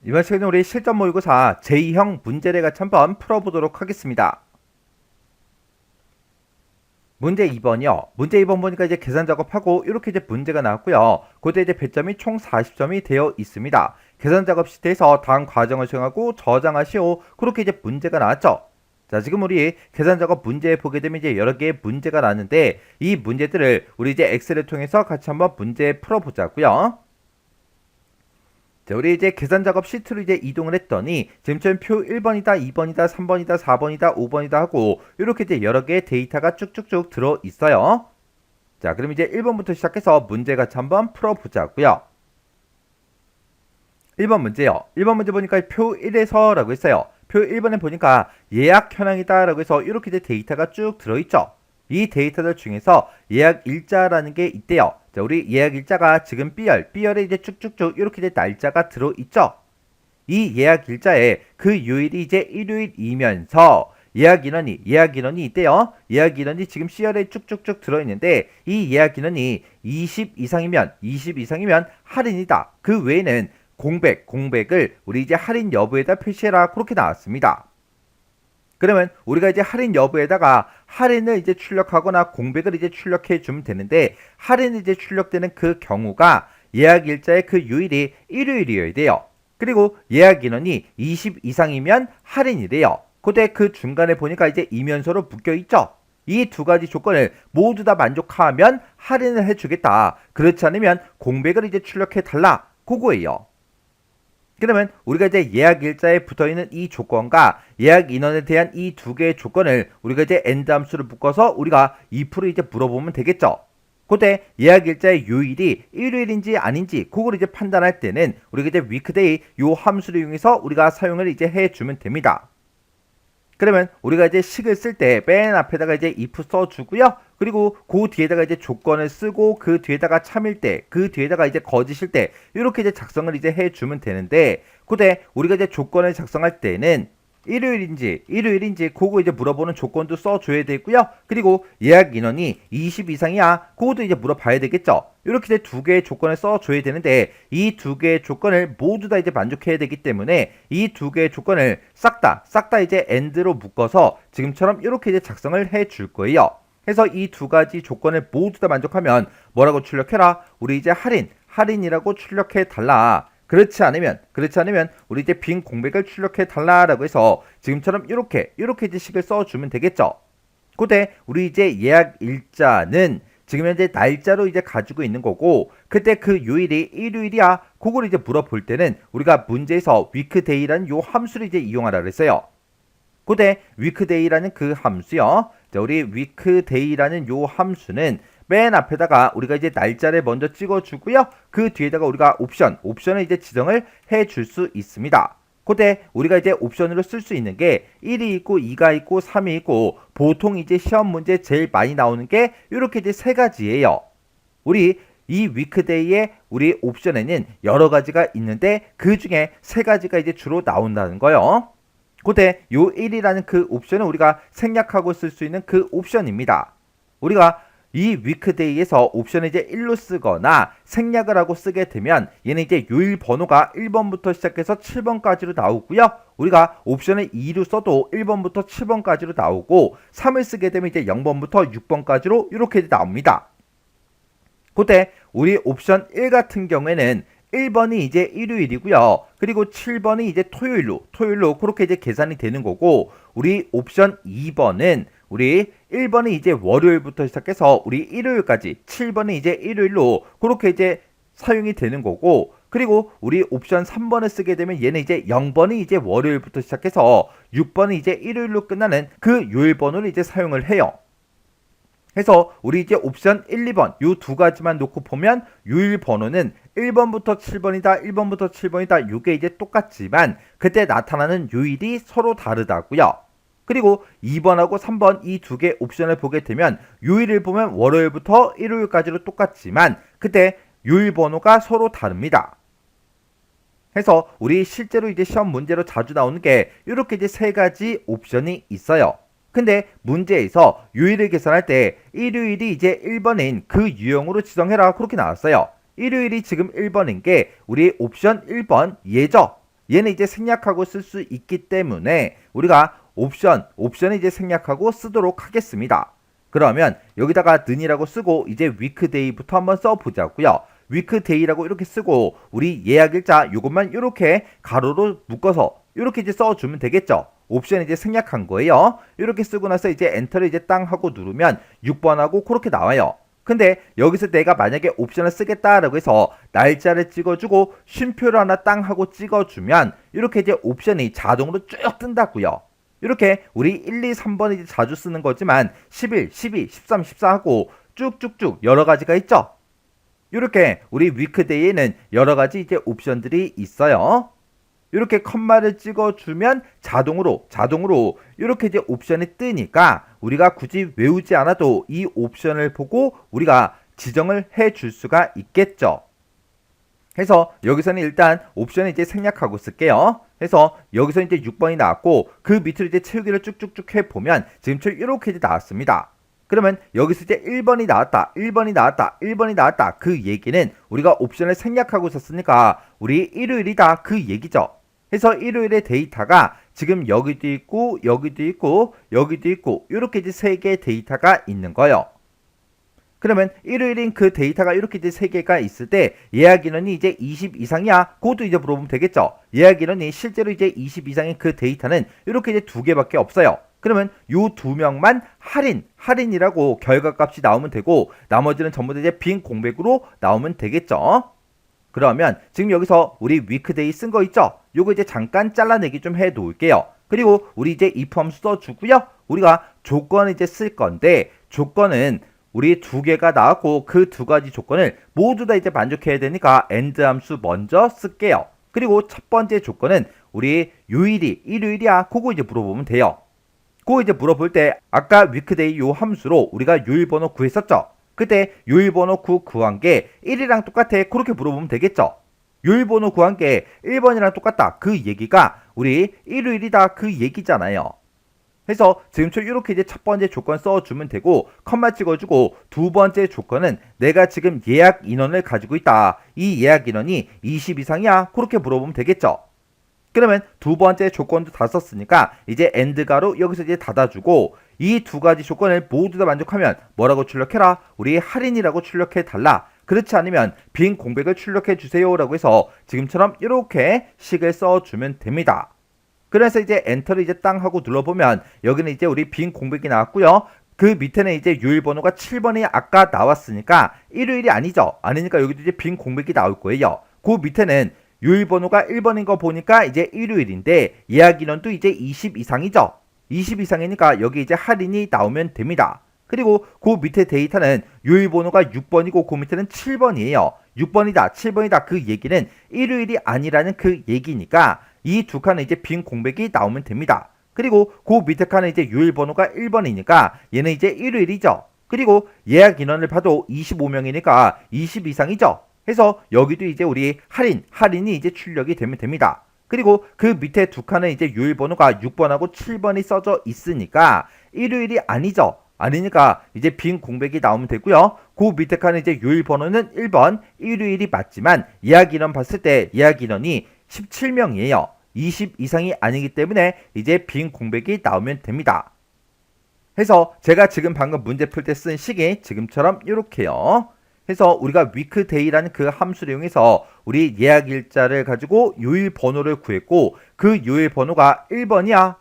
이번 시간에 우리 실전 모의고사 제2형 문제를 같이 한번 풀어보도록 하겠습니다. 문제 2번이요. 문제 2번 보니까 이제 계산 작업하고 이렇게 이제 문제가 나왔고요. 그때 이제 배점이 총 40점이 되어 있습니다. 계산 작업 시트에서 다음 과정을 수행하고 저장하시오. 그렇게 이제 문제가 나왔죠. 자, 지금 우리 계산 작업 문제 보게 되면 이제 여러 개의 문제가 나왔는데 이 문제들을 우리 이제 엑셀을 통해서 같이 한번 문제 풀어보자고요. 자, 우리 이제 계산 작업 시트로 이제 이동을 했더니 지금처럼 표 1번이다, 2번이다, 3번이다, 4번이다, 5번이다 하고 이렇게 이제 여러 개의 데이터가 쭉쭉쭉 들어 있어요. 자, 그럼 이제 1번부터 시작해서 문제 같이 한번 풀어보자고요. 1번 문제요. 1번 문제 보니까 표 1에서라고 했어요. 표 1번에 보니까 예약 현황이다 라고 해서 이렇게 이제 데이터가 쭉 들어있죠. 이 데이터들 중에서 예약 일자라는 게 있대요. 자, 우리 예약 일자가 지금 B열에 이제 쭉쭉쭉 이렇게 이제 날짜가 들어있죠. 이 예약 일자에 그 요일이 이제 일요일이면서 예약 인원이 있대요. 예약 인원이 지금 C열에 쭉쭉쭉 들어있는데 이 예약 인원이 20 이상이면 할인이다. 그 외에는 공백을 우리 이제 할인 여부에다 표시해라. 그렇게 나왔습니다. 그러면 우리가 이제 할인 여부에다가 할인을 이제 출력하거나 공백을 이제 출력해 주면 되는데 할인이 이제 출력되는 그 경우가 예약 일자의 그 요일이 일요일이어야 돼요. 그리고 예약 인원이 20 이상이면 할인이래요. 그때 그 중간에 보니까 이제 이면서로 묶여 있죠. 이 두 가지 조건을 모두 다 만족하면 할인을 해주겠다. 그렇지 않으면 공백을 이제 출력해 달라. 그거예요. 그러면 우리가 이제 예약 일자에 붙어있는 이 조건과 예약 인원에 대한 이 두 개의 조건을 우리가 이제 end 함수를 묶어서 우리가 if를 이제 물어보면 되겠죠. 그때 예약 일자의 요일이 일요일인지 아닌지 그걸 이제 판단할 때는 우리가 이제 weekday 요 함수를 이용해서 우리가 사용을 이제 해주면 됩니다. 그러면 우리가 이제 식을 쓸 때 맨 앞에다가 이제 if 써주고요. 그리고 그 뒤에다가 이제 조건을 쓰고 그 뒤에다가 참일 때, 그 뒤에다가 이제 거짓일 때 이렇게 이제 작성을 이제 해주면 되는데 그때 우리가 이제 조건을 작성할 때는 일요일인지 그거 이제 물어보는 조건도 써줘야 되고요. 그리고 예약 인원이 20 이상이야. 그것도 이제 물어봐야 되겠죠. 이렇게 이제 두 개의 조건을 써줘야 되는데 이 두 개의 조건을 모두 다 이제 만족해야 되기 때문에 이 두 개의 조건을 싹 다 이제 end로 묶어서 지금처럼 이렇게 이제 작성을 해줄 거예요. 해서 이 두 가지 조건을 모두 다 만족하면 뭐라고 출력해라? 우리 이제 할인이라고 출력해 달라. 그렇지 않으면 우리 이제 빈 공백을 출력해 달라라고 해서 지금처럼 이렇게 이제 식을 써주면 되겠죠. 그때 우리 이제 예약 일자는 지금 현재 날짜로 이제 가지고 있는 거고 그때 그 요일이 일요일이야. 그걸 이제 물어볼 때는 우리가 문제에서 weekday라는 요 함수를 이제 이용하라 그랬어요. 그때 weekday라는 그 함수요. 자, 우리 weekday라는 요 함수는 맨 앞에다가 우리가 이제 날짜를 먼저 찍어주고요. 그 뒤에다가 우리가 옵션을 이제 지정을 해줄 수 있습니다. 그때 우리가 이제 옵션으로 쓸 수 있는 게 1이 있고 2가 있고 3이 있고 보통 이제 시험 문제 제일 많이 나오는 게 이렇게 이제 세 가지예요. 우리 이 위크데이의 우리 옵션에는 여러 가지가 있는데 그 중에 세 가지가 이제 주로 나온다는 거예요. 그때 요 1이라는 그 옵션은 우리가 생략하고 쓸 수 있는 그 옵션입니다. 우리가 이 위크데이에서 옵션을 이제 1로 쓰거나 생략을 하고 쓰게 되면 얘는 이제 요일 번호가 1번부터 시작해서 7번까지로 나오고요. 우리가 옵션을 2로 써도 1번부터 7번까지로 나오고 3을 쓰게 되면 이제 0번부터 6번까지로 이렇게 나옵니다. 그때 우리 옵션 1 같은 경우에는 1번이 이제 일요일이고요. 그리고 7번이 이제 토요일로 그렇게 이제 계산이 되는 거고 우리 옵션 2번은 우리 1번이 이제 월요일부터 시작해서 우리 일요일까지 7번이 이제 일요일로 그렇게 이제 사용이 되는 거고 그리고 우리 옵션 3번을 쓰게 되면 얘는 이제 0번이 이제 월요일부터 시작해서 6번이 이제 일요일로 끝나는 그 요일 번호를 이제 사용을 해요. 해서 우리 이제 옵션 1, 2번 요 두 가지만 놓고 보면 요일 번호는 1번부터 7번이다. 요게 이제 똑같지만 그때 나타나는 요일이 서로 다르다고요. 그리고 2번하고 3번 이 두 개 옵션을 보게 되면 요일을 보면 월요일부터 일요일까지로 똑같지만 그때 요일 번호가 서로 다릅니다. 해서 우리 실제로 이제 시험 문제로 자주 나오는 게 이렇게 이제 세 가지 옵션이 있어요. 근데 문제에서 요일을 계산할 때 일요일이 이제 1번인 그 유형으로 지정해라 그렇게 나왔어요. 일요일이 지금 1번인 게 우리 옵션 1번 예죠. 얘는 이제 생략하고 쓸 수 있기 때문에 우리가 옵션을 이제 생략하고 쓰도록 하겠습니다. 그러면 여기다가 는이라고 쓰고 이제 weekday부터 한번 써보자고요. weekday라고 이렇게 쓰고 우리 예약일자 요것만 이렇게 가로로 묶어서 이렇게 이제 써주면 되겠죠. 옵션 이제 생략한 거예요. 이렇게 쓰고 나서 이제 엔터를 이제 땅 하고 누르면 6번하고 그렇게 나와요. 근데 여기서 내가 만약에 옵션을 쓰겠다라고 해서 날짜를 찍어주고 쉼표를 하나 땅 하고 찍어주면 이렇게 이제 옵션이 자동으로 쭉 뜬다고요. 이렇게 우리 1, 2, 3번 이제 자주 쓰는 거지만 11, 12, 13, 14 하고 쭉쭉쭉 여러 가지가 있죠. 이렇게 우리 위크데이에는 여러 가지 이제 옵션들이 있어요. 이렇게 컴마를 찍어주면 자동으로 이렇게 이제 옵션이 뜨니까 우리가 굳이 외우지 않아도 이 옵션을 보고 우리가 지정을 해줄 수가 있겠죠. 해서 여기서는 일단 옵션을 이제 생략하고 쓸게요. 해서 여기서 이제 6번이 나왔고 그 밑으로 이제 채우기를 쭉쭉쭉 해보면 지금처럼 이렇게 이제 나왔습니다. 그러면 여기서 이제 1번이 나왔다, 1번이 나왔다, 1번이 나왔다. 그 얘기는 우리가 옵션을 생략하고 썼으니까 우리 일요일이다 그 얘기죠. 해서 일요일의 데이터가 지금 여기도 있고 여기도 있고 여기도 있고 이렇게 이제 3개의 데이터가 있는 거예요. 그러면 일요일인 그 데이터가 이렇게 이제 3개가 있을 때 예약 인원이 이제 20 이상이야? 그것도 이제 물어보면 되겠죠. 예약 인원이 실제로 이제 20 이상인 그 데이터는 이렇게 이제 2개밖에 없어요. 그러면 요 2명만 할인이라고 결과값이 나오면 되고 나머지는 전부 다 이제 빈 공백으로 나오면 되겠죠. 그러면 지금 여기서 우리 위크데이 쓴 거 있죠? 요거 이제 잠깐 잘라내기 좀 해 놓을게요. 그리고 우리 이제 if 함수 써주고요. 우리가 조건을 이제 쓸 건데 조건은 우리 2개가 나왔고 그 2가지 조건을 모두 다 이제 만족해야 되니까 and 함수 먼저 쓸게요. 그리고 첫 번째 조건은 우리 요일이 일요일이야 그거 이제 물어보면 돼요. 그거 이제 물어볼 때 아까 위크데이 요 함수로 우리가 요일 번호 구했었죠. 그때 요일 번호 구한 게 1이랑 똑같아 그렇게 물어보면 되겠죠. 요일 번호 구한 게 1번이랑 똑같다 그 얘기가 우리 일요일이다 그 얘기잖아요. 해서 지금처럼 이렇게 이제 첫 번째 조건 써주면 되고 컴마 찍어주고 두 번째 조건은 내가 지금 예약 인원을 가지고 있다. 이 예약 인원이 20 이상이야. 그렇게 물어보면 되겠죠. 그러면 두 번째 조건도 다 썼으니까 이제 엔드가로 여기서 이제 닫아주고 이 2가지 조건을 모두 다 만족하면 뭐라고 출력해라? 우리 할인이라고 출력해 달라. 그렇지 않으면 빈 공백을 출력해 주세요 라고 해서 지금처럼 이렇게 식을 써주면 됩니다. 그래서 이제 엔터를 이제 땅 하고 눌러보면 여기는 이제 우리 빈 공백이 나왔고요. 그 밑에는 이제 요일 번호가 7번이 아까 나왔으니까 일요일이 아니죠. 아니니까 여기도 이제 빈 공백이 나올 거예요. 그 밑에는 요일 번호가 1번인 거 보니까 이제 일요일인데 예약 인원도 이제 20 이상이죠. 20 이상이니까 여기 이제 할인이 나오면 됩니다. 그리고 그 밑에 데이터는 요일 번호가 6번이고 그 밑에는 7번이에요. 6번이다, 7번이다 그 얘기는 일요일이 아니라는 그 얘기니까 이 2칸은 이제 빈 공백이 나오면 됩니다. 그리고 그 밑에 칸은 이제 요일 번호가 1번이니까 얘는 이제 일요일이죠. 그리고 예약 인원을 봐도 25명이니까 20 이상이죠. 해서 여기도 이제 우리 할인이 이제 출력이 되면 됩니다. 그리고 그 밑에 2칸은 이제 요일 번호가 6번하고 7번이 써져 있으니까 일요일이 아니죠. 아니니까 이제 빈 공백이 나오면 되고요. 그 밑에 칸은 이제 요일 번호는 1번, 일요일이 맞지만 예약 인원 봤을 때 예약 인원이 17명이에요. 20 이상이 아니기 때문에 이제 빈 공백이 나오면 됩니다. 해서 제가 지금 방금 문제 풀 때 쓴 식이 지금처럼 이렇게요. 해서 우리가 weekday라는 그 함수를 이용해서 우리 예약 일자를 가지고 요일 번호를 구했고 그 요일 번호가 1번이야.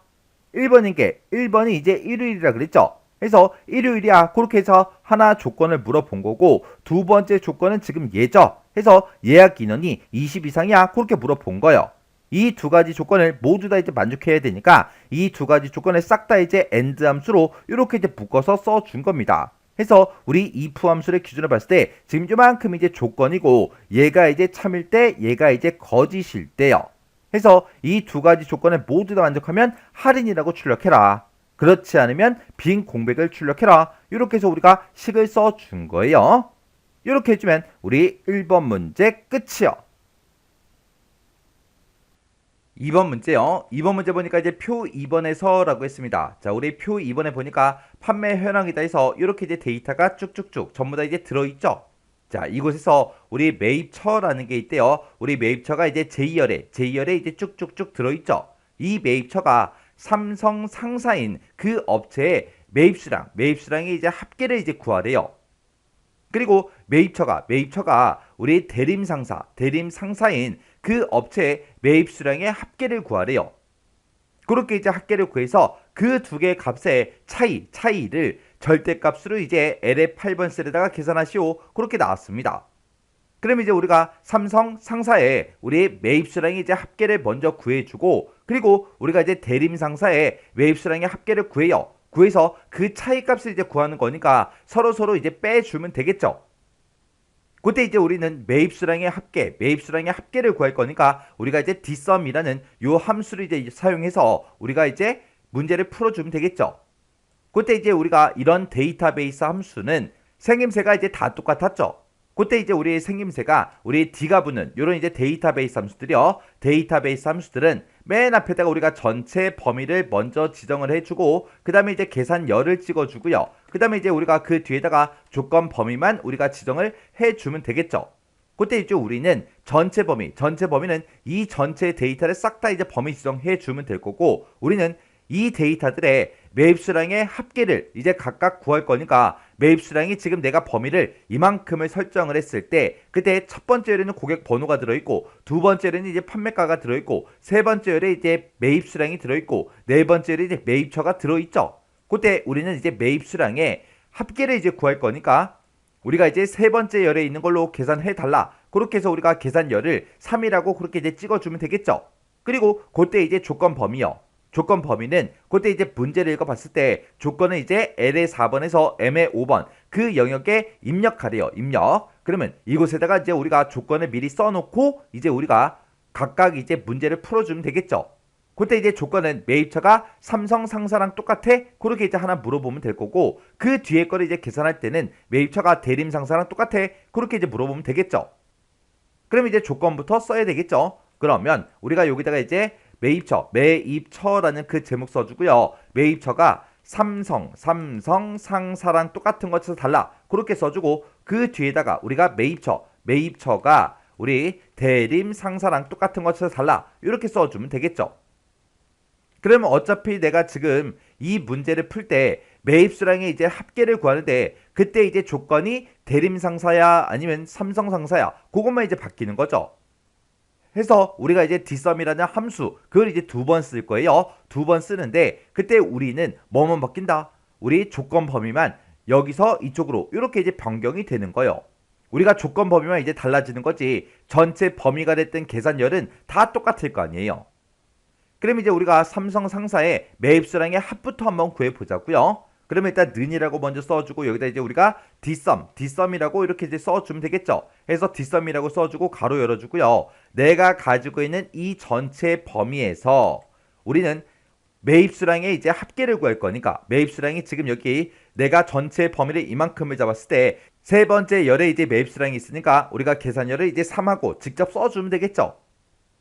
1번인 게 1번이 이제 일요일이라 그랬죠. 해서 일요일이야. 그렇게 해서 하나 조건을 물어본 거고 두 번째 조건은 지금 예죠. 해서 예약 인원이 20 이상이야. 그렇게 물어본 거예요. 이 2가지 조건을 모두 다 이제 만족해야 되니까 이 2가지 조건을 싹 다 이제 AND 함수로 이렇게 이제 묶어서 써준 겁니다. 해서 우리 if 함수를 기준으로 봤을 때 지금 요만큼 이제 조건이고 얘가 이제 참일 때 얘가 이제 거짓일 때요. 해서 이 2가지 조건을 모두 다 만족하면 할인이라고 출력해라. 그렇지 않으면 빈 공백을 출력해라. 이렇게 해서 우리가 식을 써준 거예요. 이렇게 해주면 우리 1번 문제 끝이요. 2번 문제요. 2번 문제 보니까 이제 표 2번에서 라고 했습니다. 자, 우리 표 2번에 보니까 판매 현황이다 해서 이렇게 이제 데이터가 쭉쭉쭉 전부 다 이제 들어있죠. 자, 이곳에서 우리 매입처라는 게 있대요. 우리 매입처가 이제 J열에 이제 쭉쭉쭉 들어있죠. 이 매입처가 삼성 상사인 그 업체의 매입수량이 이제 합계를 이제 구하래요. 그리고 매입처가 우리 대림상사인 그 업체의 매입수량의 합계를 구하래요. 그렇게 이제 합계를 구해서 그 두 개의 값의 차이를 절대값으로 이제 L의 8번 셀에다가 계산하시오. 그렇게 나왔습니다. 그럼 이제 우리가 삼성 상사의 우리 매입수량이 이제 합계를 먼저 구해주고, 그리고 우리가 이제 대림 상사의 매입수량의 합계를 구해요. 구해서 그 차이값을 이제 구하는 거니까 서로 이제 빼주면 되겠죠. 그때 이제 우리는 매입수량의 합계를 구할 거니까 우리가 이제 dsum이라는 요 함수를 이제 사용해서 우리가 이제 문제를 풀어주면 되겠죠. 그때 이제 우리가 이런 데이터베이스 함수는 생김새가 이제 다 똑같았죠. 그때 이제 우리 생김새가 우리 D가 붙는 요런 이제 데이터베이스 함수들이요. 데이터베이스 함수들은 맨 앞에다가 우리가 전체 범위를 먼저 지정을 해주고, 그 다음에 이제 계산열을 찍어주고요. 그 다음에 이제 우리가 그 뒤에다가 조건 범위만 우리가 지정을 해주면 되겠죠. 그때 이제 우리는 전체 범위는 이 전체 데이터를 싹 다 이제 범위 지정해 주면 될 거고, 우리는 이 데이터들의 매입수량의 합계를 이제 각각 구할 거니까 매입수량이 지금 내가 범위를 이만큼을 설정을 했을 때 그때 첫 번째 열에는 고객 번호가 들어있고, 두 번째 열에는 이제 판매가가 들어있고, 세 번째 열에 이제 매입수량이 들어있고, 네 번째 열에 이제 매입처가 들어있죠. 그때 우리는 이제 매입수량의 합계를 이제 구할 거니까 우리가 이제 세 번째 열에 있는 걸로 계산해 달라. 그렇게 해서 우리가 계산열을 3이라고 그렇게 이제 찍어주면 되겠죠. 그리고 그때 이제 조건 범위는 그때 이제 문제를 읽어봤을 때 조건은 이제 L의 4번에서 M의 5번 그 영역에 입력하래요. 그러면 이곳에다가 이제 우리가 조건을 미리 써놓고 이제 우리가 각각 이제 문제를 풀어주면 되겠죠. 그때 이제 조건은 매입처가 삼성 상사랑 똑같아? 그렇게 이제 하나 물어보면 될 거고, 그 뒤에 거를 이제 계산할 때는 매입처가 대림 상사랑 똑같아? 그렇게 이제 물어보면 되겠죠. 그럼 이제 조건부터 써야 되겠죠. 그러면 우리가 여기다가 이제 매입처라는 그 제목 써주고요. 매입처가 삼성 상사랑 똑같은 것 써서 달라. 그렇게 써주고, 그 뒤에다가 우리가 매입처가 우리 대림 상사랑 똑같은 것 써서 달라. 이렇게 써주면 되겠죠. 그러면 어차피 내가 지금 이 문제를 풀 때 매입수량의 이제 합계를 구하는데 그때 이제 조건이 대림 상사야 아니면 삼성 상사야 그것만 이제 바뀌는 거죠. 해서 우리가 이제 dsum이라는 함수 그걸 이제 2번 쓸 거예요. 2번 쓰는데 그때 우리는 뭐만 바뀐다? 우리 조건 범위만 여기서 이쪽으로 이렇게 이제 변경이 되는 거예요. 우리가 조건 범위만 이제 달라지는 거지 전체 범위가 됐든 계산열은 다 똑같을 거 아니에요. 그럼 이제 우리가 삼성 상사의 매입수량의 합부터 한번 구해보자고요. 그러면 일단 는이라고 먼저 써주고 여기다 이제 우리가 dsum이라고 이렇게 이제 써주면 되겠죠. 해서 dsum이라고 써주고 가로 열어주고요. 내가 가지고 있는 이 전체 범위에서 우리는 매입수량의 이제 합계를 구할 거니까 매입수량이 지금 여기 내가 전체 범위를 이만큼을 잡았을 때 세 번째 열에 이제 매입수량이 있으니까 우리가 계산열을 이제 3하고 직접 써주면 되겠죠.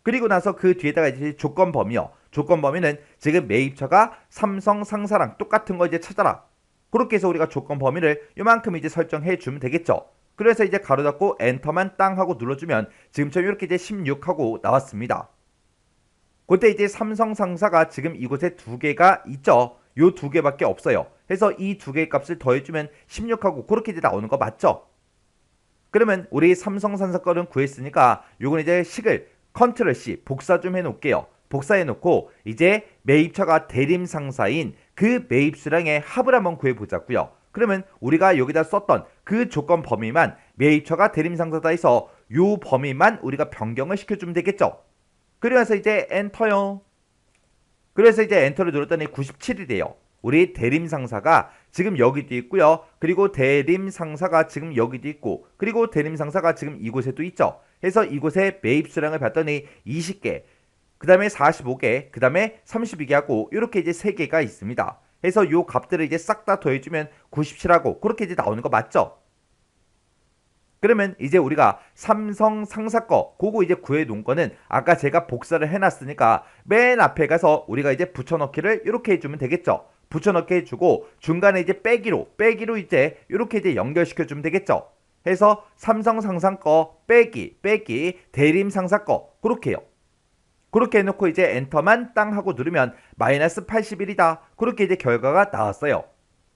그리고 나서 그 뒤에다가 이제 조건 범위는 지금 매입처가 삼성 상사랑 똑같은 거 이제 찾아라. 그렇게 해서 우리가 조건 범위를 요만큼 이제 설정해 주면 되겠죠. 그래서 이제 가로 닫고 엔터만 땅 하고 눌러주면 지금처럼 이렇게 이제 16하고 나왔습니다. 그때 이제 삼성 상사가 지금 이곳에 두 개가 있죠. 요 두 개밖에 없어요. 해서 이 두 개의 값을 더해주면 16하고 그렇게 이제 나오는 거 맞죠? 그러면 우리 삼성 상사 거는 구했으니까 요건 이제 식을 컨트롤 C 복사 좀 해놓을게요. 복사해 놓고 이제 매입처가 대림 상사인 그 매입수량의 합을 한번 구해보자고요. 그러면 우리가 여기다 썼던 그 조건 범위만 매입처가 대림 상사다 해서 요 범위만 우리가 변경을 시켜주면 되겠죠. 그래서 이제 엔터요. 그래서 이제 엔터를 눌렀더니 97이 돼요. 우리 대림 상사가 지금 여기도 있고요. 그리고 대림 상사가 지금 여기도 있고, 그리고 대림 상사가 지금 이곳에도 있죠. 해서 이곳에 매입수량을 봤더니 20개, 그 다음에 45개, 그 다음에 32개 하고 이렇게 이제 3개가 있습니다. 해서 요 값들을 이제 싹 다 더해주면 97하고 그렇게 이제 나오는 거 맞죠? 그러면 이제 우리가 삼성 상사 거 그거 이제 구해 놓은 거는 아까 제가 복사를 해놨으니까 맨 앞에 가서 우리가 이제 붙여넣기를 이렇게 해주면 되겠죠. 붙여넣기 해주고 중간에 이제 빼기로 이제 이렇게 이제 연결시켜주면 되겠죠. 해서 삼성 상사 거 빼기 대림 상사 거 그렇게 해요. 그렇게 해놓고 이제 엔터만 땅 하고 누르면 마이너스 81이다. 그렇게 이제 결과가 나왔어요.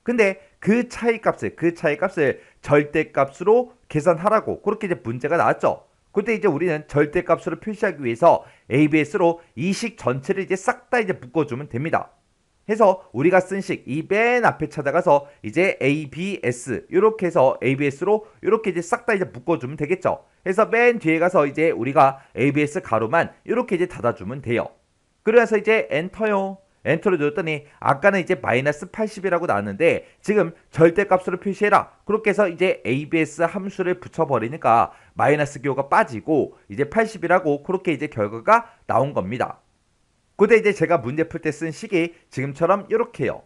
근데 그 차이값을 절대값으로 계산하라고 그렇게 이제 문제가 나왔죠. 그때 이제 우리는 절대값으로 표시하기 위해서 ABS로 이 식 전체를 이제 싹 다 이제 묶어주면 됩니다. 해서 우리가 쓴 식 이 맨 앞에 찾아가서 이제 ABS 이렇게 해서 ABS로 이렇게 이제 싹 다 이제 묶어주면 되겠죠. 해서 맨 뒤에 가서 이제 우리가 ABS 가로만 이렇게 이제 닫아주면 돼요. 그래서 이제 엔터요. 엔터를 눌렀더니 아까는 이제 마이너스 80이라고 나왔는데 지금 절대값으로 표시해라. 그렇게 해서 이제 ABS 함수를 붙여버리니까 마이너스 기호가 빠지고 이제 80이라고 그렇게 이제 결과가 나온 겁니다. 그때 이제 제가 문제 풀 때 쓴 식이 지금처럼 이렇게요.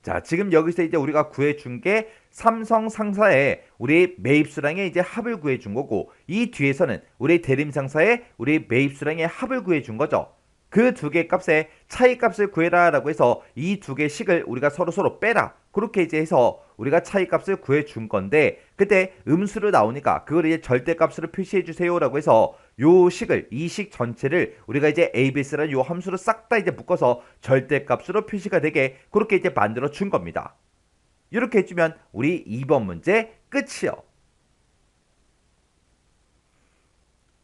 자, 지금 여기서 이제 우리가 구해준 게 삼성 상사의 우리 매입수량의 이제 합을 구해준 거고 이 뒤에서는 우리 대림 상사의 우리 매입수량의 합을 구해준 거죠. 그 두 개 값의 차이값을 구해라 라고 해서 이 두 개 식을 우리가 서로 빼라 그렇게 이제 해서 우리가 차이값을 구해준 건데 그때 음수로 나오니까 그걸 이제 절대값으로 표시해 주세요 라고 해서 요 식을 이 식 전체를 우리가 이제 ABS라는 요 함수로 싹 다 이제 묶어서 절대값으로 표시가 되게 그렇게 이제 만들어 준 겁니다. 이렇게 해주면 우리 2번 문제 끝이요.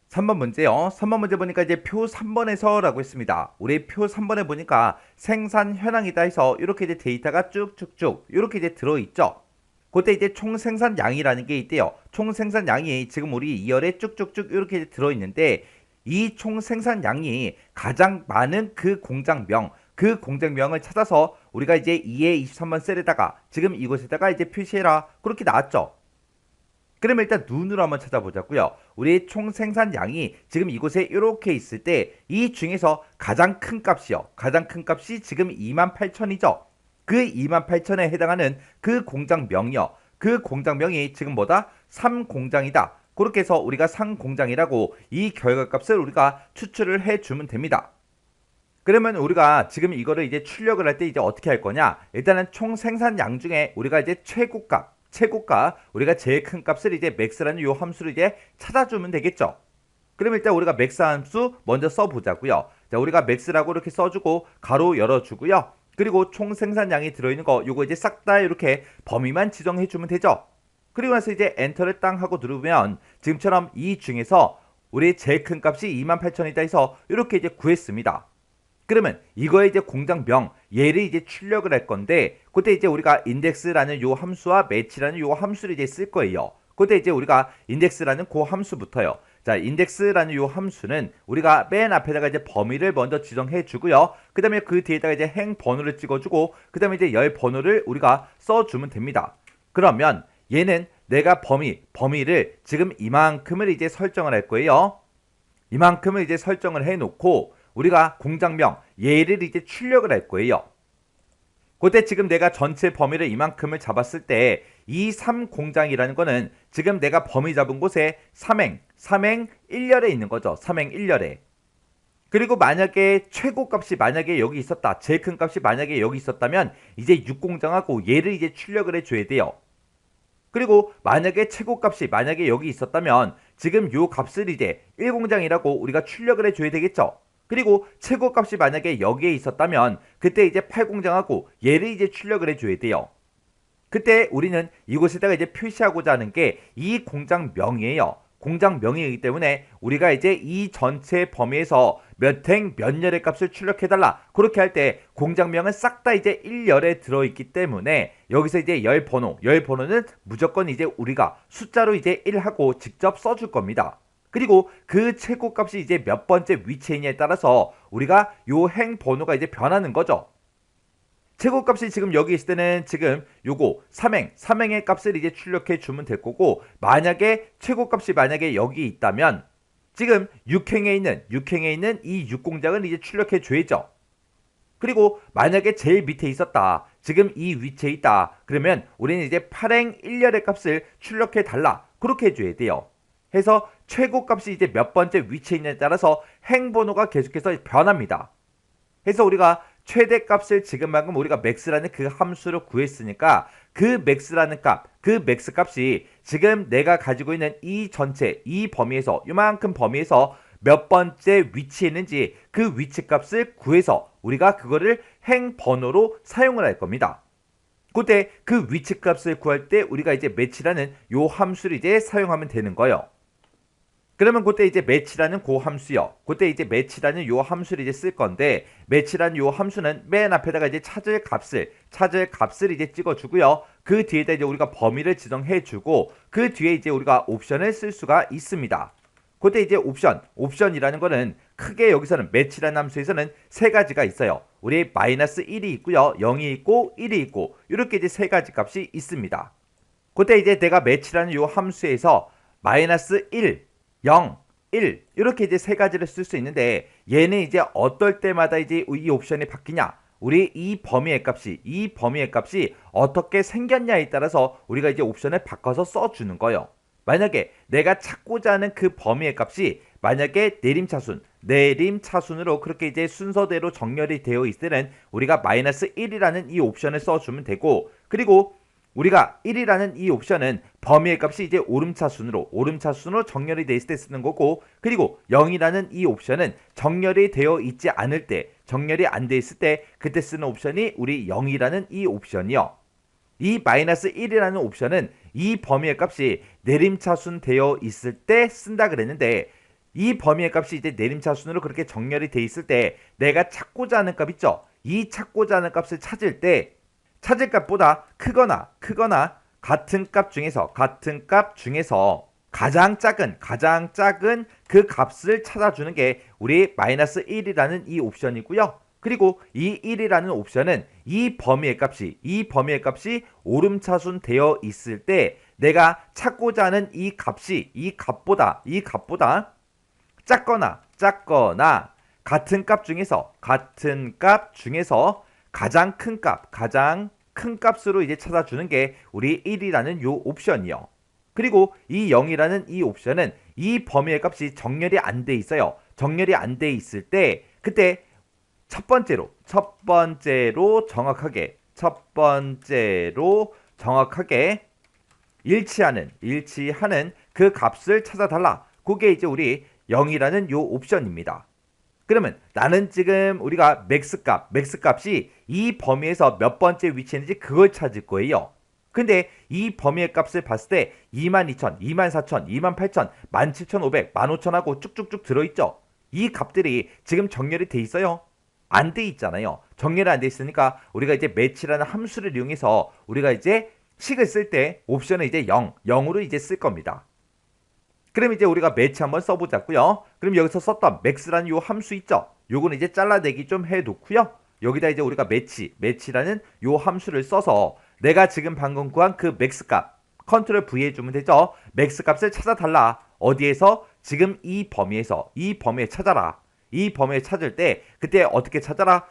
3번 문제요. 3번 문제 보니까 이제 표 3번에서 라고 했습니다. 우리 표 3번에 보니까 생산 현황이다 해서 이렇게 이제 데이터가 쭉쭉쭉 이렇게 이제 들어있죠. 그때 이제 총 생산량이라는 게 있대요. 총 생산량이 지금 우리 2열에 쭉쭉쭉 이렇게 이제 들어있는데 이 총 생산량이 가장 많은 그 공장명을 찾아서 우리가 이제 2의 23번 셀에다가 지금 이곳에다가 이제 표시해라 그렇게 나왔죠. 그러면 일단 눈으로 한번 찾아보자고요. 우리 총 생산량이 지금 이곳에 이렇게 있을 때 이 중에서 가장 큰 값이요. 가장 큰 값이 지금 28,000이죠. 그 28,000에 해당하는 그 공장명이요. 그 공장명이 지금 뭐다? 3공장이다. 그렇게 해서 우리가 3공장이라고 이 결과값을 우리가 추출을 해주면 됩니다. 그러면 우리가 지금 이거를 이제 출력을 할 때 이제 어떻게 할 거냐? 일단은 총 생산량 중에 우리가 이제 최고가 우리가 제일 큰 값을 이제 맥스라는 요 함수를 이제 찾아주면 되겠죠. 그러면 일단 우리가 맥스 함수 먼저 써보자고요. 자, 우리가 맥스라고 이렇게 써주고 가로 열어주고요. 그리고 총 생산량이 들어있는 거 요거 이제 싹 다 이렇게 범위만 지정해주면 되죠. 그리고 나서 이제 엔터를 땅 하고 누르면 지금처럼 이 중에서 우리 제일 큰 값이 28,000이다 해서 이렇게 이제 구했습니다. 그러면 이거에 이제 공장명 얘를 이제 출력을 할 건데 그때 이제 우리가 인덱스라는 요 함수와 매치라는 요 함수를 이제 쓸 거예요. 그때 이제 우리가 인덱스라는 그 함수부터요. 자, 인덱스라는 요 함수는 우리가 맨 앞에다가 이제 범위를 먼저 지정해 주고요. 그 다음에 그 뒤에다가 이제 행 번호를 찍어주고 그 다음에 이제 열 번호를 우리가 써주면 됩니다. 그러면 얘는 내가 범위를 지금 이만큼을 이제 설정을 할 거예요. 이만큼을 이제 설정을 해놓고 우리가 공장명 얘를 이제 출력을 할 거예요. 그때 지금 내가 전체 범위를 이만큼을 잡았을 때 이 3공장이라는 거는 지금 내가 범위 잡은 곳에 3행 1열에 있는 거죠. 3행 1열에. 그리고 만약에 최고값이 만약에 여기 있었다. 제일 큰 값이 만약에 여기 있었다면 이제 6공장하고 얘를 이제 출력을 해줘야 돼요. 그리고 만약에 최고값이 만약에 여기 있었다면 지금 요 값을 이제 1공장이라고 우리가 출력을 해줘야 되겠죠. 그리고 최고값이 만약에 여기에 있었다면 그때 이제 8공장하고 얘를 이제 출력을 해줘야 돼요. 그때 우리는 이곳에다가 이제 표시하고자 하는 게 이 공장명이에요. 공장명이기 때문에 우리가 이제 이 전체 범위에서 몇 행 몇 열의 값을 출력해달라 그렇게 할 때 공장명은 싹 다 이제 1열에 들어있기 때문에 여기서 이제 열번호는 무조건 이제 우리가 숫자로 이제 1하고 직접 써줄 겁니다. 그리고 그 최고값이 이제 몇 번째 위치에 있냐에 따라서 우리가 요 행 번호가 이제 변하는 거죠. 최고값이 지금 여기 있을 때는 지금 요거 3행의 값을 이제 출력해 주면 될 거고 만약에 최고값이 만약에 여기 있다면 지금 6행에 있는 이 6공장을 이제 출력해 줘야죠. 그리고 만약에 제일 밑에 있었다. 지금 이 위치에 있다. 그러면 우리는 이제 8행 1열의 값을 출력해 달라. 그렇게 해줘야 돼요. 해서 최고값이 이제 몇 번째 위치에 있냐에 따라서 행번호가 계속해서 변합니다. 해서 우리가 최대값을 지금 방금 우리가 맥스라는 그 함수로 구했으니까 그 max라는 값, 그 max 값이 지금 내가 가지고 있는 이 전체, 이 범위에서, 요만큼 범위에서 몇 번째 위치에 있는지 그 위치 값을 구해서 우리가 그거를 행 번호로 사용을 할 겁니다. 그때 그 위치 값을 구할 때 우리가 이제 match라는 요 함수를 이제 사용하면 되는 거예요. 그러면 그때 이제 match라는 그 함수요. 그때 이제 match라는 요 함수를 이제 쓸 건데, match라는 요 함수는 맨 앞에다가 이제 찾을 값을 이제 찍어주고요. 그 뒤에다 이제 우리가 범위를 지정해주고, 그 뒤에 이제 우리가 옵션을 쓸 수가 있습니다. 그때 이제 옵션이라는 거는 크게 여기서는 match라는 함수에서는 세 가지가 있어요. 우리 -1이 있고요, 0이 있고 1이 있고, 이렇게 이제 세 가지 값이 있습니다. 그때 이제 내가 match라는 요 함수에서 -1 0, 1 이렇게 이제 세 가지를 쓸 수 있는데, 얘는 이제 어떨 때마다 이제 이 옵션이 바뀌냐, 우리 이 범위의 값이 어떻게 생겼냐에 따라서 우리가 이제 옵션을 바꿔서 써주는 거예요. 만약에 내가 찾고자 하는 그 범위의 값이 만약에 내림차순으로 그렇게 이제 순서대로 정렬이 되어 있을 때는 우리가 -1이라는 이 옵션을 써주면 되고, 그리고 우리가 1이라는 이 옵션은 범위의 값이 이제 오름차순으로 정렬이 되어 있을 때 쓰는 거고, 그리고 0이라는 이 옵션은 정렬이 되어 있지 않을 때, 정렬이 안 돼 있을 때 그때 쓰는 옵션이 우리 0이라는 이 옵션이요. 이 -1이라는 옵션은 이 범위의 값이 내림차순 되어 있을 때 쓴다 그랬는데, 이 범위의 값이 이제 내림차순으로 그렇게 정렬이 돼 있을 때 내가 찾고자 하는 값 있죠? 이 찾고자 하는 값을 찾을 때 찾을 값보다 크거나 같은 값 중에서 가장 작은 그 값을 찾아주는 게 우리 -1이라는 이 옵션이고요. 그리고 이 1이라는 옵션은 이 범위의 값이 오름차순 되어 있을 때 내가 찾고자 하는 이 값보다 작거나 같은 값 중에서 가장 큰 값으로 이제 찾아주는 게 우리 1이라는 요 옵션이요. 그리고 이 0이라는 이 옵션은 이 범위의 값이 정렬이 안 돼 있어요. 정렬이 안 돼 있을 때 그때 첫 번째로 정확하게 일치하는 그 값을 찾아달라. 그게 이제 우리 0이라는 요 옵션입니다. 그러면 나는 지금 우리가 맥스 값이 이 범위에서 몇 번째 위치에 있는지 그걸 찾을 거예요. 근데 이 범위의 값을 봤을 때 22,000, 24,000, 28,000, 17,500, 15,000하고 쭉쭉쭉 들어있죠. 이 값들이 지금 정렬이 돼 있어요? 안 돼 있잖아요. 정렬이 안 돼 있으니까 우리가 이제 match라는 함수를 이용해서 우리가 이제 식을 쓸 때 옵션은 이제 0으로 이제 쓸 겁니다. 그럼 이제 우리가 match 한번 써보자고요. 그럼 여기서 썼던 max라는 요 함수 있죠? 요거는 이제 잘라내기 좀 해놓고요. 여기다 이제 우리가 match라는 요 함수를 써서 내가 지금 방금 구한 그 max 값 컨트롤 V 해주면 되죠. max 값을 찾아달라. 어디에서? 지금 이 범위에 찾아라. 이 범위에 찾을 때 그때 어떻게 찾아라?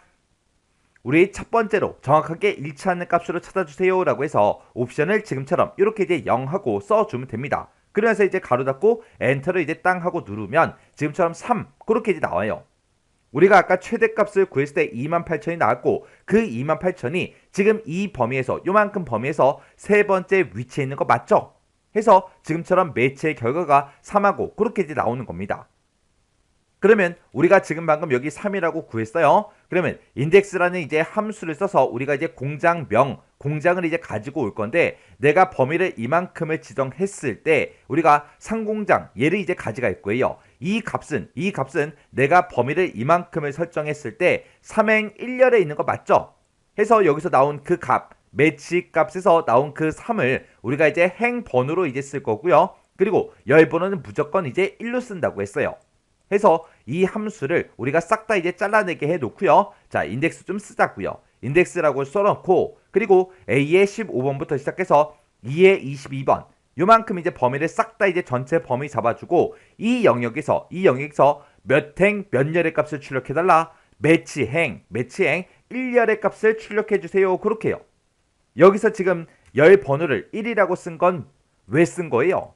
우리 첫 번째로 정확하게 일치하는 값으로 찾아주세요 라고 해서 옵션을 지금처럼 이렇게 이제 0하고 써주면 됩니다. 그러면서 이제 가로 닫고 엔터를 이제 땅 하고 누르면 지금처럼 3 그렇게 이제 나와요. 우리가 아까 최대값을 구했을 때 28,000이 나왔고 그 28,000이 지금 이 범위에서 요만큼 범위에서 세 번째 위치에 있는 거 맞죠? 해서 지금처럼 매치의 결과가 3하고 그렇게 이제 나오는 겁니다. 그러면 우리가 지금 방금 여기 3이라고 구했어요. 그러면 인덱스라는 이제 함수를 써서 우리가 이제 공장을 이제 가지고 올 건데 내가 범위를 이만큼을 지정했을 때 우리가 상공장 얘를 이제 가져갈 거예요. 이 값은 내가 범위를 이만큼을 설정했을 때 3행 1열에 있는 거 맞죠? 해서 여기서 나온 그 값, 매치 값에서 나온 그 3을 우리가 이제 행번호로 이제 쓸 거고요. 그리고 열 번호는 무조건 이제 1로 쓴다고 했어요. 해서 이 함수를 우리가 싹 다 이제 잘라내게 해 놓고요. 자, 인덱스 좀 쓰자고요. 인덱스라고 써놓고 그리고 A의 15번부터 시작해서 2의 22번 요만큼 이제 범위를 싹 다 이제 전체 범위 잡아주고 이 영역에서 몇 행 몇 열의 값을 출력해달라. 매치행 1열의 값을 출력해주세요. 그렇게요. 여기서 지금 열 번호를 1이라고 쓴 건 왜 쓴 거예요?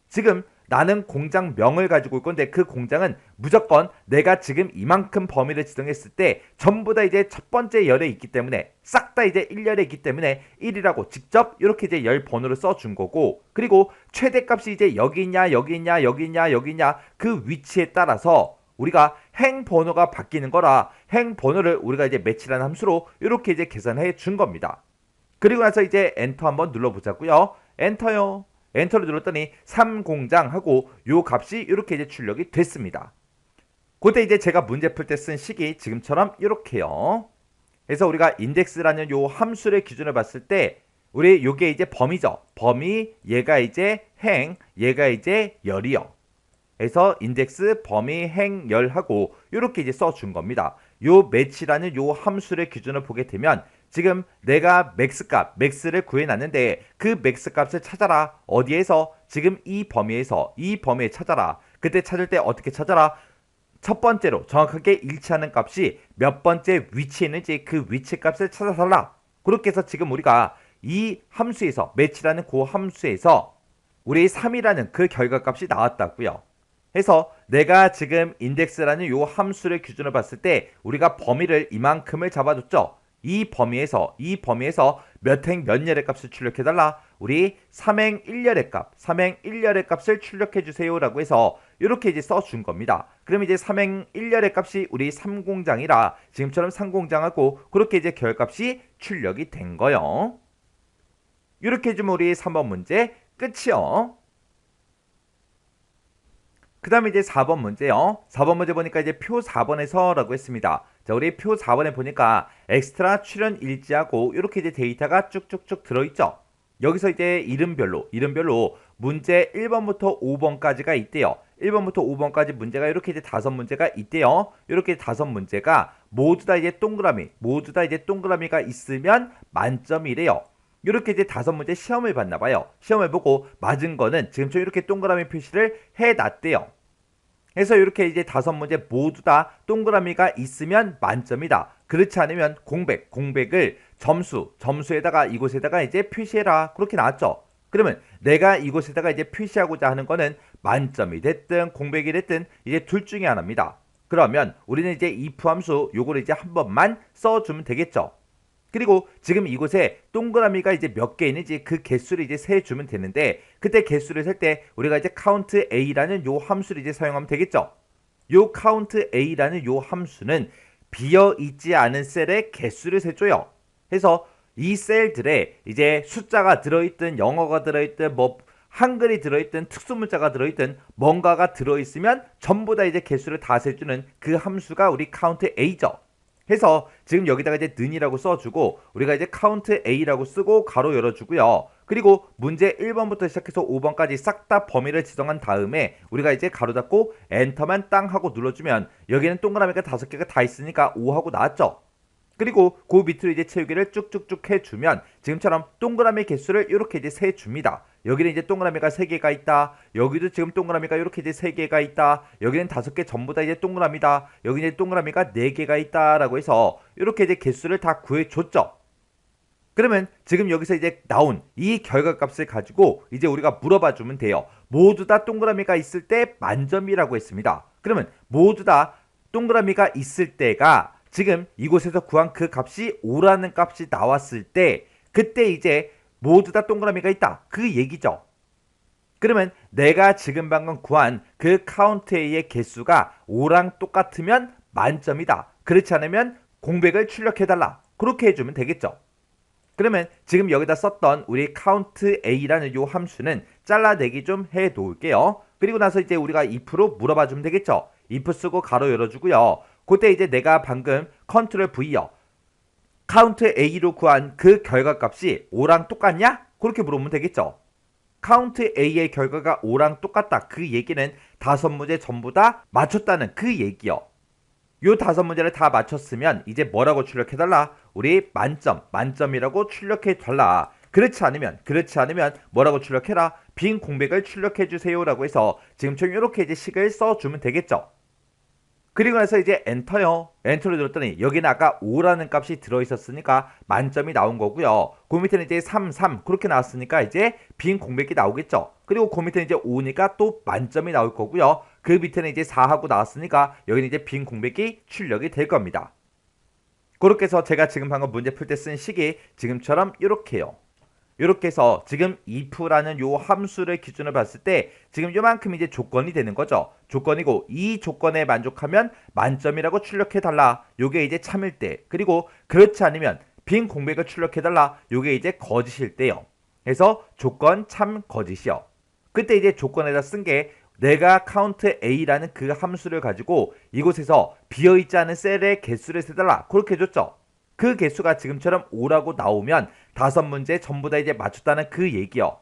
지금 나는 공장명을 가지고 올 건데 그 공장은 무조건 내가 지금 이만큼 범위를 지정했을 때 전부 다 이제 첫 번째 열에 있기 때문에 싹 다 이제 1열에 있기 때문에 1이라고 직접 이렇게 이제 열 번호를 써준 거고, 그리고 최대값이 이제 여기 있냐 여기 있냐 여기 있냐 여기 있냐 그 위치에 따라서 우리가 행 번호가 바뀌는 거라 행 번호를 우리가 이제 매치라는 함수로 이렇게 이제 계산해 준 겁니다. 그리고 나서 이제 엔터 한번 눌러보자고요. 엔터요. 엔터를 눌렀더니 3공장 하고 요 값이 이렇게 이제 출력이 됐습니다. 그때 이제 제가 문제 풀 때 쓴 식이 지금처럼 이렇게요. 그래서 우리가 인덱스라는 요 함수의 기준을 봤을 때 우리 요게 이제 범위죠. 범위, 얘가 이제 행, 얘가 이제 열이요. 그래서 인덱스, 범위, 행, 열하고 이렇게 이제 써준 겁니다. 요 매치라는 요 함수의 기준을 보게 되면 지금 내가 맥스를 구해놨는데 그 맥스 값을 찾아라. 어디에서? 지금 이 범위에 찾아라. 그때 찾을 때 어떻게 찾아라? 첫 번째로 정확하게 일치하는 값이 몇 번째 위치에 있는지 그 위치 값을 찾아달라. 그렇게 해서 지금 우리가 이 함수에서 매치라는 그 함수에서 우리 3이라는 그 결과값이 나왔다고요. 해서 내가 지금 인덱스라는 요 함수의 기준을 봤을 때 우리가 범위를 이만큼을 잡아줬죠. 이 범위에서 몇 행 몇 열의 값을 출력해달라. 우리 3행 1열의 값을 출력해주세요 라고 해서 이렇게 이제 써준 겁니다. 그럼 이제 3행 1열의 값이 우리 3공장이라 지금처럼 3공장하고 그렇게 이제 결값이 출력이 된 거요. 이렇게 해주면 우리 3번 문제 끝이요. 그 다음에 이제 4번 문제요. 4번 문제 보니까 이제 표 4번에서 라고 했습니다. 자, 우리 표 4번에 보니까 엑스트라 출연 일지하고 이렇게 이제 데이터가 쭉쭉쭉 들어있죠. 여기서 이제 이름별로 문제 1번부터 5번까지가 있대요. 1번부터 5번까지 문제가 이렇게 이제 5문제가 있대요. 이렇게 5문제가 모두 다 이제 동그라미가 있으면 만점이래요. 이렇게 이제 5문제 시험을 봤나봐요. 시험을 보고 맞은 거는 지금처럼 이렇게 동그라미 표시를 해놨대요. 그래서 이렇게 이제 5문제 모두 다 동그라미가 있으면 만점이다. 그렇지 않으면 공백을 점수에다가 이곳에다가 이제 표시해라. 그렇게 나왔죠. 그러면 내가 이곳에다가 이제 표시하고자 하는 거는 만점이 됐든 공백이 됐든 이제 둘 중에 하나입니다. 그러면 우리는 이제 if 함수 요거를 이제 한 번만 써주면 되겠죠. 그리고 지금 이곳에 동그라미가 이제 몇 개 있는지 그 개수를 이제 세주면 되는데 그때 개수를 셀 때 우리가 이제 count a라는 요 함수를 이제 사용하면 되겠죠. 요 count a라는 요 함수는 비어있지 않은 셀의 개수를 세줘요. 그래서 이 셀들에 이제 숫자가 들어있든 영어가 들어있든 뭐 한글이 들어있든 특수문자가 들어있든 뭔가가 들어있으면 전부 다 이제 개수를 다 세주는 그 함수가 우리 count a죠. 해서 지금 여기다가 이제 는이라고 써주고 우리가 이제 count a라고 쓰고 가로 열어주고요. 그리고 문제 1번부터 시작해서 5번까지 싹 다 범위를 지정한 다음에 우리가 이제 가로 닫고 엔터만 땅 하고 눌러주면 여기는 동그라미가 5개가 다 있으니까 5하고 나왔죠. 그리고 그 밑으로 이제 채우기를 쭉쭉쭉 해주면 지금처럼 동그라미 개수를 이렇게 이제 세줍니다. 여기는 이제 동그라미가 3개가 있다. 여기도 지금 동그라미가 이렇게 이제 3개가 있다. 여기는 5개 전부 다 이제 동그라미다. 여기는 이제 동그라미가 4개가 있다. 라고 해서 이렇게 이제 개수를 다 구해줬죠. 그러면 지금 여기서 이제 나온 이 결과값을 가지고 이제 우리가 물어봐 주면 돼요. 모두 다 동그라미가 있을 때 만점이라고 했습니다. 그러면 모두 다 동그라미가 있을 때가 지금 이곳에서 구한 그 값이 5라는 값이 나왔을 때 그때 이제 모두 다 동그라미가 있다. 그 얘기죠. 그러면 내가 지금 방금 구한 그 count a의 개수가 5랑 똑같으면 만점이다. 그렇지 않으면 공백을 출력해달라. 그렇게 해주면 되겠죠. 그러면 지금 여기다 썼던 우리 count a라는 요 함수는 잘라내기 좀 해 놓을게요. 그리고 나서 이제 우리가 if로 물어봐 주면 되겠죠. if 쓰고 가로 열어주고요. 그때 이제 내가 방금 컨트롤 V요. count a로 구한 그 결과값이 5랑 똑같냐? 그렇게 물어보면 되겠죠. count a의 결과가 5랑 똑같다. 그 얘기는 5문제 전부 다 맞췄다는 그 얘기요. 요 5문제를 다 맞췄으면 이제 뭐라고 출력해달라? 우리 만점이라고 출력해달라. 그렇지 않으면 뭐라고 출력해라? 빈 공백을 출력해주세요 라고 해서 지금처럼 이렇게 이제 식을 써주면 되겠죠. 그리고 나서 이제 엔터요. 엔터를 눌렀더니 여기는 아까 5라는 값이 들어있었으니까 만점이 나온 거고요. 그 밑에는 이제 3, 3 그렇게 나왔으니까 이제 빈 공백이 나오겠죠. 그리고 그 밑에는 이제 5니까 또 만점이 나올 거고요. 그 밑에는 이제 4하고 나왔으니까 여기는 이제 빈 공백이 출력이 될 겁니다. 그렇게 해서 제가 지금 방금 문제 풀 때 쓴 식이 지금처럼 이렇게요. 이렇게 해서 지금 if라는 요 함수를 기준으로 봤을 때 지금 요만큼 이제 조건이 되는 거죠. 조건이고 이 조건에 만족하면 만점이라고 출력해달라. 요게 이제 참일 때. 그리고 그렇지 않으면 빈 공백을 출력해달라. 요게 이제 거짓일 때요. 그래서 조건 참 거짓이요. 그때 이제 조건에다 쓴 게 내가 count a라는 그 함수를 가지고 이곳에서 비어있지 않은 셀의 개수를 세달라. 그렇게 해줬죠. 그 개수가 지금처럼 5라고 나오면 5문제 전부 다 이제 맞췄다는 그 얘기요.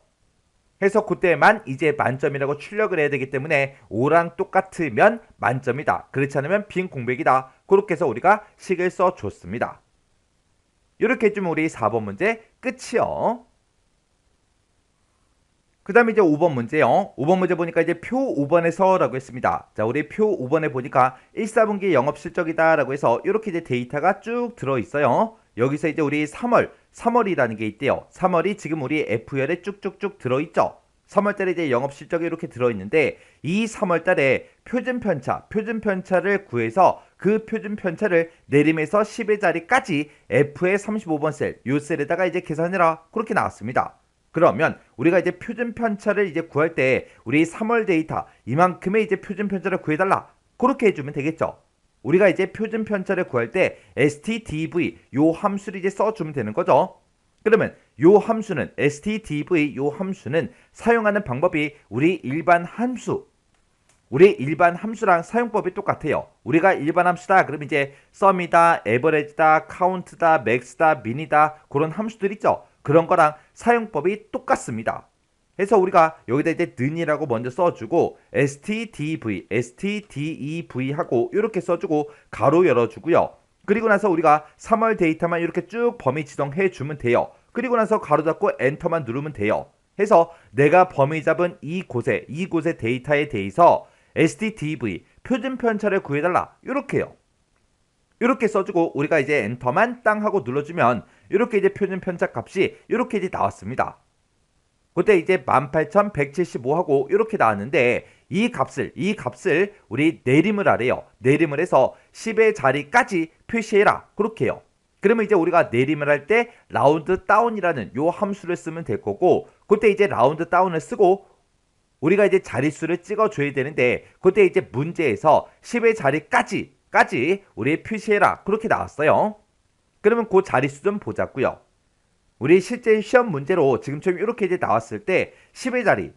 해서 그때만 이제 만점이라고 출력을 해야 되기 때문에 5랑 똑같으면 만점이다. 그렇지 않으면 빈 공백이다. 그렇게 해서 우리가 식을 써줬습니다. 이렇게 해주면 우리 4번 문제 끝이요. 그 다음에 이제 5번 문제요. 5번 문제 보니까 이제 표 5번에서 라고 했습니다. 자, 우리 표 5번에 보니까 1, 4분기 영업실적이다 라고 해서 이렇게 이제 데이터가 쭉 들어있어요. 여기서 이제 우리 3월이라는 게 있대요. 3월이 지금 우리 F열에 쭉쭉쭉 들어있죠. 3월달에 이제 영업실적이 이렇게 들어있는데 이 3월달에 표준편차를 구해서 그 표준편차를 내림에서 10의 자리까지 F의 35번 셀, 요 셀에다가 이제 계산해라. 그렇게 나왔습니다. 그러면 우리가 이제 표준편차를 이제 구할 때 우리 3월 데이터 이만큼의 이제 표준편차를 구해달라. 그렇게 해주면 되겠죠. 우리가 이제 표준편차를 구할 때 stdv 요 함수를 이제 써주면 되는 거죠. 그러면 요 함수는 stdv 요 함수는 사용하는 방법이 우리 일반 함수랑 사용법이 똑같아요. 우리가 일반 함수다 그러면 이제 sum이다, average다, count다, max다, min이다 그런 함수들 있죠. 그런 거랑 사용법이 똑같습니다. 그래서 우리가 여기다 이제 는이라고 먼저 써주고 stdv 하고 이렇게 써주고 가로 열어주고요. 그리고 나서 우리가 3월 데이터만 이렇게 쭉 범위 지정해 주면 돼요. 그리고 나서 가로 닫고 엔터만 누르면 돼요. 해서 내가 범위 잡은 이곳의 데이터에 대해서 stdv 표준편차를 구해달라. 이렇게요. 이렇게 써주고 우리가 이제 엔터만 땅 하고 눌러주면 이렇게 이제 표준편차 값이 이렇게 이제 나왔습니다. 그때 이제 18,175하고 이렇게 나왔는데 이 값을 우리 내림을 하래요. 내림을 해서 10의 자리까지 표시해라. 그렇게 해요. 그러면 이제 우리가 내림을 할 때 라운드 다운이라는 요 함수를 쓰면 될 거고 그때 이제 라운드 다운을 쓰고 우리가 이제 자릿수를 찍어줘야 되는데 그때 이제 문제에서 10의 자리까지 우리 표시해라. 그렇게 나왔어요. 그러면 그 자릿수 좀 보자고요. 우리 실제 시험 문제로 지금처럼 이렇게 이제 나왔을 때 10의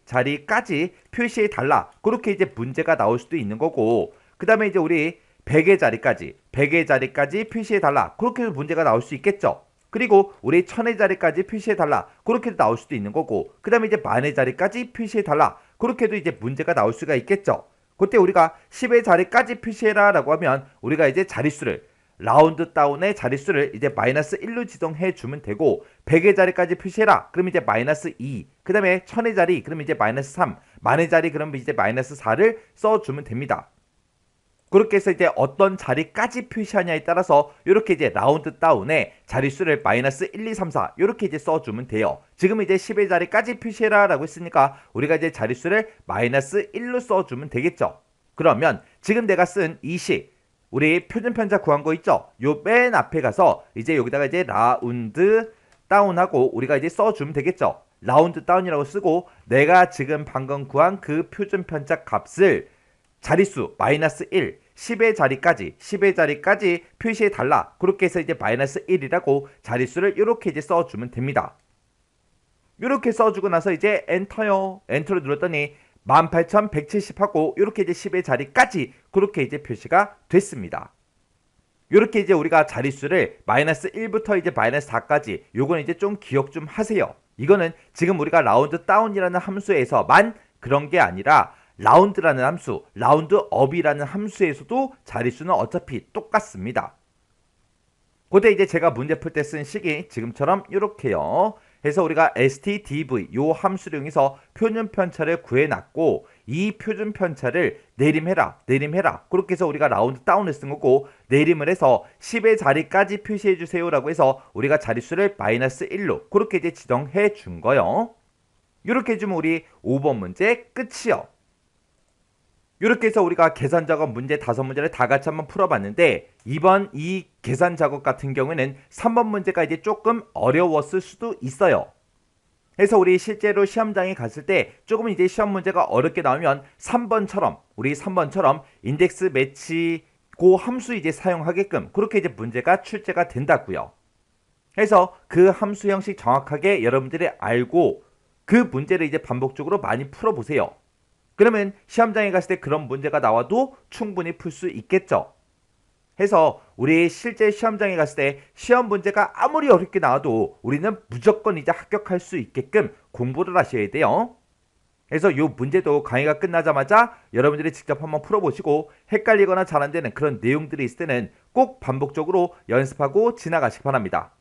자리까지 표시해 달라. 그렇게 이제 문제가 나올 수도 있는 거고 그 다음에 이제 우리 100의 자리까지 표시해 달라. 그렇게 해서 문제가 나올 수 있겠죠. 그리고 우리 1000의 자리까지 표시해 달라. 그렇게도 나올 수도 있는 거고 그 다음에 이제 만의 자리까지 표시해 달라. 그렇게도 이제 문제가 나올 수가 있겠죠. 그때 우리가 10의 자리까지 표시해라 라고 하면 우리가 이제 자릿수를 라운드 다운의 자릿수를 이제 마이너스 1로 지정해 주면 되고 100의 자리까지 표시해라. 그럼 이제 마이너스 2. 그 다음에 1000의 자리 그럼 이제 마이너스 3. 만의 자리 그럼 이제 마이너스 4를 써주면 됩니다. 그렇게 해서 이제 어떤 자리까지 표시하냐에 따라서 이렇게 이제 라운드 다운의 자릿수를 마이너스 1, 2, 3, 4 이렇게 이제 써주면 돼요. 지금 이제 10의 자리까지 표시해라 라고 했으니까 우리가 이제 자릿수를 마이너스 1로 써주면 되겠죠. 그러면 지금 내가 쓴 이 식 우리 표준편차 구한 거 있죠? 요 맨 앞에 가서 이제 여기다가 이제 라운드 다운하고 우리가 이제 써주면 되겠죠. 라운드 다운이라고 쓰고 내가 지금 방금 구한 그 표준편차 값을 자릿수 마이너스 1 10의 자리까지 표시해 달라. 그렇게 해서 이제 마이너스 1이라고 자릿수를 이렇게 이제 써주면 됩니다. 이렇게 써주고 나서 이제 엔터요. 엔터를 눌렀더니 18,170하고 이렇게 이제 10의 자리까지 그렇게 이제 표시가 됐습니다. 이렇게 이제 우리가 자릿수를 마이너스 1부터 이제 마이너스 4까지 요거는 이제 좀 기억 좀 하세요. 이거는 지금 우리가 라운드 다운이라는 함수에서만 그런 게 아니라 라운드라는 함수, 라운드업이라는 함수에서도 자릿수는 어차피 똑같습니다. 그때 이제 제가 문제 풀 때 쓴 식이 지금처럼 이렇게요. 그래서 우리가 stdv 요 함수를 이용해서 표준편차를 구해놨고 이 표준 편차를 내림해라 그렇게 해서 우리가 라운드 다운을 쓴 거고, 내림을 해서 10의 자리까지 표시해 주세요 라고 해서 우리가 자릿수를 -1로 그렇게 이제 지정해 준 거요. 이렇게 해주면 우리 5번 문제 끝이요. 이렇게 해서 우리가 계산 작업 문제 5문제를 다 같이 한번 풀어봤는데, 이번 이 계산 작업 같은 경우에는 3번 문제가 이제 조금 어려웠을 수도 있어요. 그래서 우리 실제로 시험장에 갔을 때 조금 이제 시험 문제가 어렵게 나오면 3번처럼 인덱스 매치 고 함수 이제 사용하게끔 그렇게 이제 문제가 출제가 된다고요. 그래서 그 함수 형식 정확하게 여러분들이 알고 그 문제를 이제 반복적으로 많이 풀어보세요. 그러면 시험장에 갔을 때 그런 문제가 나와도 충분히 풀 수 있겠죠. 해서 우리 실제 시험장에 갔을 때 시험 문제가 아무리 어렵게 나와도 우리는 무조건 이제 합격할 수 있게끔 공부를 하셔야 돼요. 그래서 이 문제도 강의가 끝나자마자 여러분들이 직접 한번 풀어보시고 헷갈리거나 잘 안 되는 그런 내용들이 있을 때는 꼭 반복적으로 연습하고 지나가시기 바랍니다.